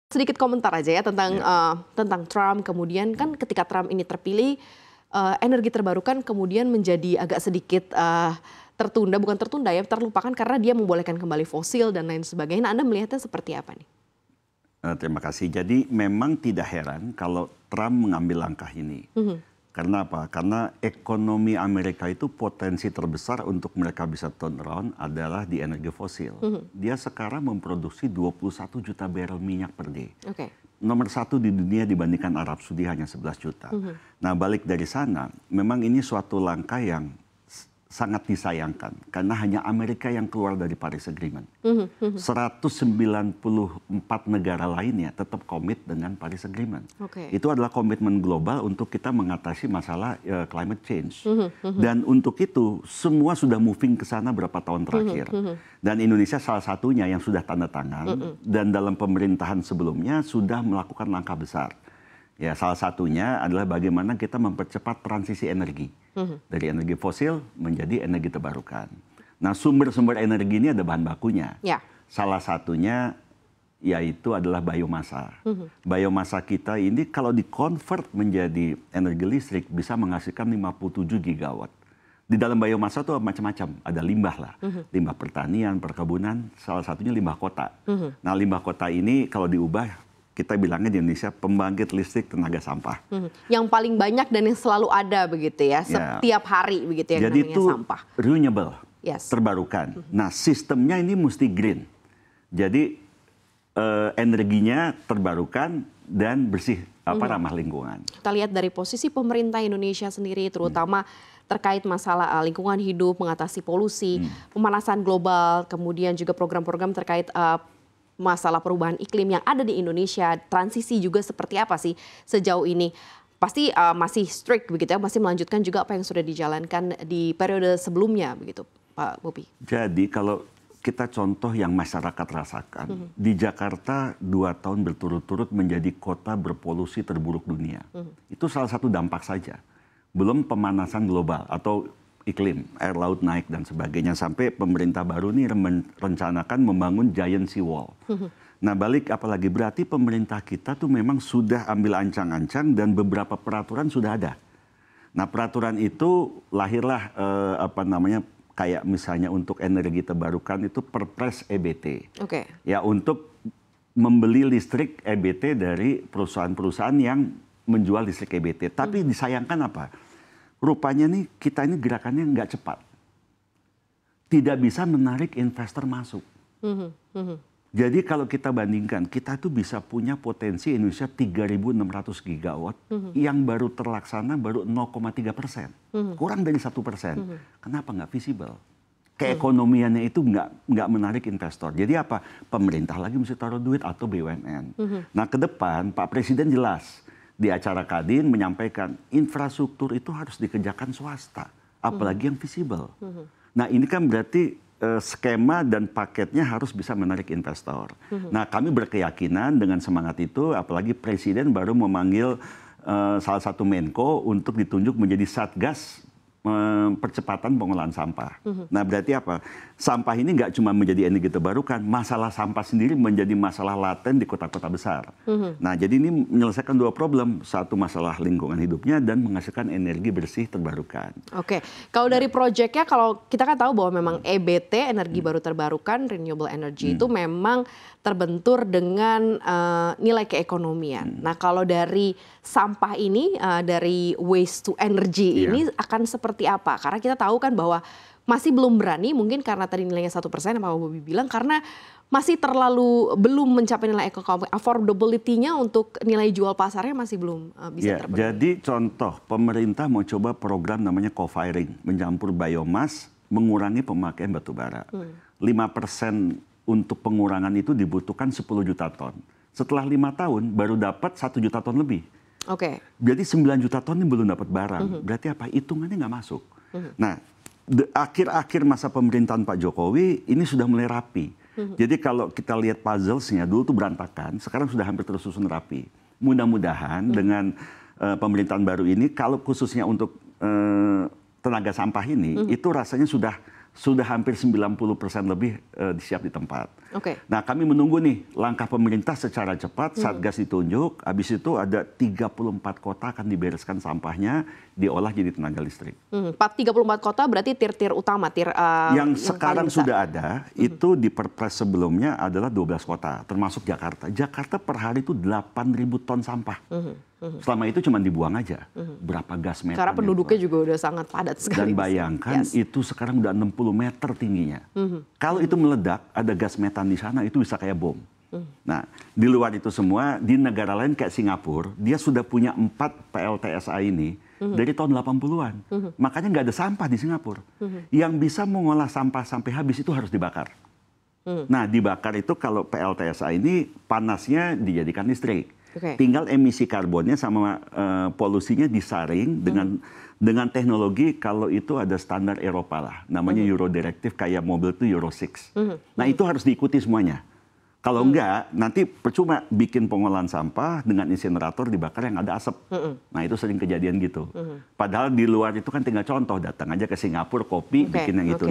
Sedikit komentar aja ya tentang Trump, kemudian kan ketika Trump ini terpilih, energi terbarukan kemudian menjadi agak sedikit tertunda, bukan tertunda ya, terlupakan karena dia membolehkan kembali fosil dan lain sebagainya. Nah, Anda melihatnya seperti apa nih? Terima kasih. Jadi memang tidak heran kalau Trump mengambil langkah ini. Karena apa? Karena ekonomi Amerika itu potensi terbesar untuk mereka bisa turn around adalah di energi fosil. Dia sekarang memproduksi 21 juta barrel minyak per day. Nomor satu di dunia dibandingkan Arab Saudi hanya 11 juta. Nah, balik dari sana, memang ini suatu langkah yang sangat disayangkan karena hanya Amerika yang keluar dari Paris Agreement. 194 negara lainnya tetap komit dengan Paris Agreement. Itu adalah komitmen global untuk kita mengatasi masalah climate change. Dan untuk itu semua sudah moving ke sana berapa tahun terakhir. Dan Indonesia salah satunya yang sudah tanda tangan dan dalam pemerintahan sebelumnya sudah melakukan langkah besar. Ya, salah satunya adalah bagaimana kita mempercepat transisi energi dari energi fosil menjadi energi terbarukan. Nah, sumber-sumber energi ini ada bahan bakunya. Salah satunya yaitu adalah biomasa. Biomasa kita ini kalau dikonvert menjadi energi listrik bisa menghasilkan 57 gigawatt. Di dalam biomasa itu macam-macam, ada limbah lah, limbah pertanian, perkebunan, salah satunya limbah kota. Nah, limbah kota ini kalau diubah, kita bilangnya di Indonesia pembangkit listrik tenaga sampah. Yang paling banyak dan yang selalu ada begitu ya, setiap hari begitu yang jadi namanya itu sampah. Renewable, terbarukan. Nah, sistemnya ini mesti green. Jadi energinya terbarukan dan bersih, ramah lingkungan. Kita lihat dari posisi pemerintah Indonesia sendiri, terutama terkait masalah lingkungan hidup, mengatasi polusi, pemanasan global, kemudian juga program-program terkait masalah perubahan iklim yang ada di Indonesia, transisi juga seperti apa sih sejauh ini? Pasti masih strict begitu ya, masih melanjutkan juga apa yang sudah dijalankan di periode sebelumnya begitu, Pak Bobi. Jadi kalau kita contoh yang masyarakat rasakan, di Jakarta 2 tahun berturut-turut menjadi kota berpolusi terburuk dunia. Itu salah satu dampak saja. Belum pemanasan global atau iklim, air laut naik dan sebagainya, sampai pemerintah baru ini merencanakan membangun giant sea wall. Nah, balik apalagi berarti pemerintah kita tuh memang sudah ambil ancang-ancang dan beberapa peraturan sudah ada. Nah, peraturan itu lahirlah kayak misalnya untuk energi terbarukan itu Perpres EBT. Ya, untuk membeli listrik EBT dari perusahaan-perusahaan yang menjual listrik EBT. Tapi disayangkan apa? Rupanya nih kita ini gerakannya nggak cepat. Tidak bisa menarik investor masuk. Jadi kalau kita bandingkan, kita tuh bisa punya potensi Indonesia 3.600 gigawatt yang baru terlaksana baru 0,3%. Kurang dari 1%. Kenapa nggak visible? Keekonomiannya itu nggak menarik investor. Jadi apa? Pemerintah lagi mesti taruh duit atau BUMN. Nah, ke depan Pak Presiden jelas di acara Kadin menyampaikan infrastruktur itu harus dikerjakan swasta, apalagi yang visible. Nah, ini kan berarti skema dan paketnya harus bisa menarik investor. Nah, kami berkeyakinan dengan semangat itu, apalagi Presiden baru memanggil salah satu Menko untuk ditunjuk menjadi Satgas percepatan pengolahan sampah. Nah, berarti apa? Sampah ini nggak cuma menjadi energi terbarukan, masalah sampah sendiri menjadi masalah laten di kota-kota besar. Nah, jadi ini menyelesaikan 2 problem, satu masalah lingkungan hidupnya dan menghasilkan energi bersih terbarukan. Kalau dari proyeknya, kalau kita kan tahu bahwa memang EBT, energi baru terbarukan, renewable energy itu memang terbentur dengan nilai keekonomian. Nah, kalau dari sampah ini, dari waste to energy ini akan seperti apa? Karena kita tahu kan bahwa masih belum berani, mungkin karena tadi nilainya 1%, yang Pak Bobi bilang, karena masih terlalu belum mencapai nilai ekonomi, affordability-nya untuk nilai jual pasarnya masih belum bisa terpenuhi. Jadi contoh, pemerintah mau coba program namanya co-firing, mencampur biomas, mengurangi pemakaian batu bara. 5% untuk pengurangan itu dibutuhkan 10 juta ton. Setelah 5 tahun baru dapat 1 juta ton lebih. Berarti 9 juta ton ini belum dapat barang. Berarti apa? Hitungannya nggak masuk. Nah, akhir-akhir masa pemerintahan Pak Jokowi ini sudah mulai rapi. Jadi kalau kita lihat puzzles-nya dulu tuh berantakan, sekarang sudah hampir tersusun rapi. Mudah-mudahan dengan pemerintahan baru ini, kalau khususnya untuk tenaga sampah ini, itu rasanya sudah sudah hampir 90% lebih siap di tempat. Oke. Nah, kami menunggu nih langkah pemerintah secara cepat, Satgas ditunjuk, habis itu ada 34 kota akan dibereskan sampahnya, diolah jadi tenaga listrik. 34 kota berarti tir-tir utama, yang sekarang sudah ada, itu di Perpres sebelumnya adalah 12 kota, termasuk Jakarta. Jakarta per hari itu 8.000 ton sampah. Selama itu cuma dibuang aja. Berapa gas metan. Karena penduduknya juga udah sangat padat sekali. Dan bayangkan itu sekarang udah 60 meter tingginya. Kalau itu meledak, ada gas metan di sana, itu bisa kayak bom. Nah, di luar itu semua, di negara lain kayak Singapura, dia sudah punya 4 PLTSA ini dari tahun 80-an. Makanya nggak ada sampah di Singapura. Yang bisa mengolah sampah sampai habis itu harus dibakar. Nah, dibakar itu kalau PLTSA ini panasnya dijadikan listrik. Tinggal emisi karbonnya sama polusinya disaring dengan teknologi, kalau itu ada standar Eropa lah, namanya Euro Directive, kayak mobil itu Euro 6. Nah, itu harus diikuti semuanya. Kalau enggak, nanti percuma bikin pengolahan sampah dengan insinerator dibakar yang ada asap. Nah, itu sering kejadian gitu. Padahal di luar itu kan tinggal contoh, datang aja ke Singapura, kopi, bikin yang itu.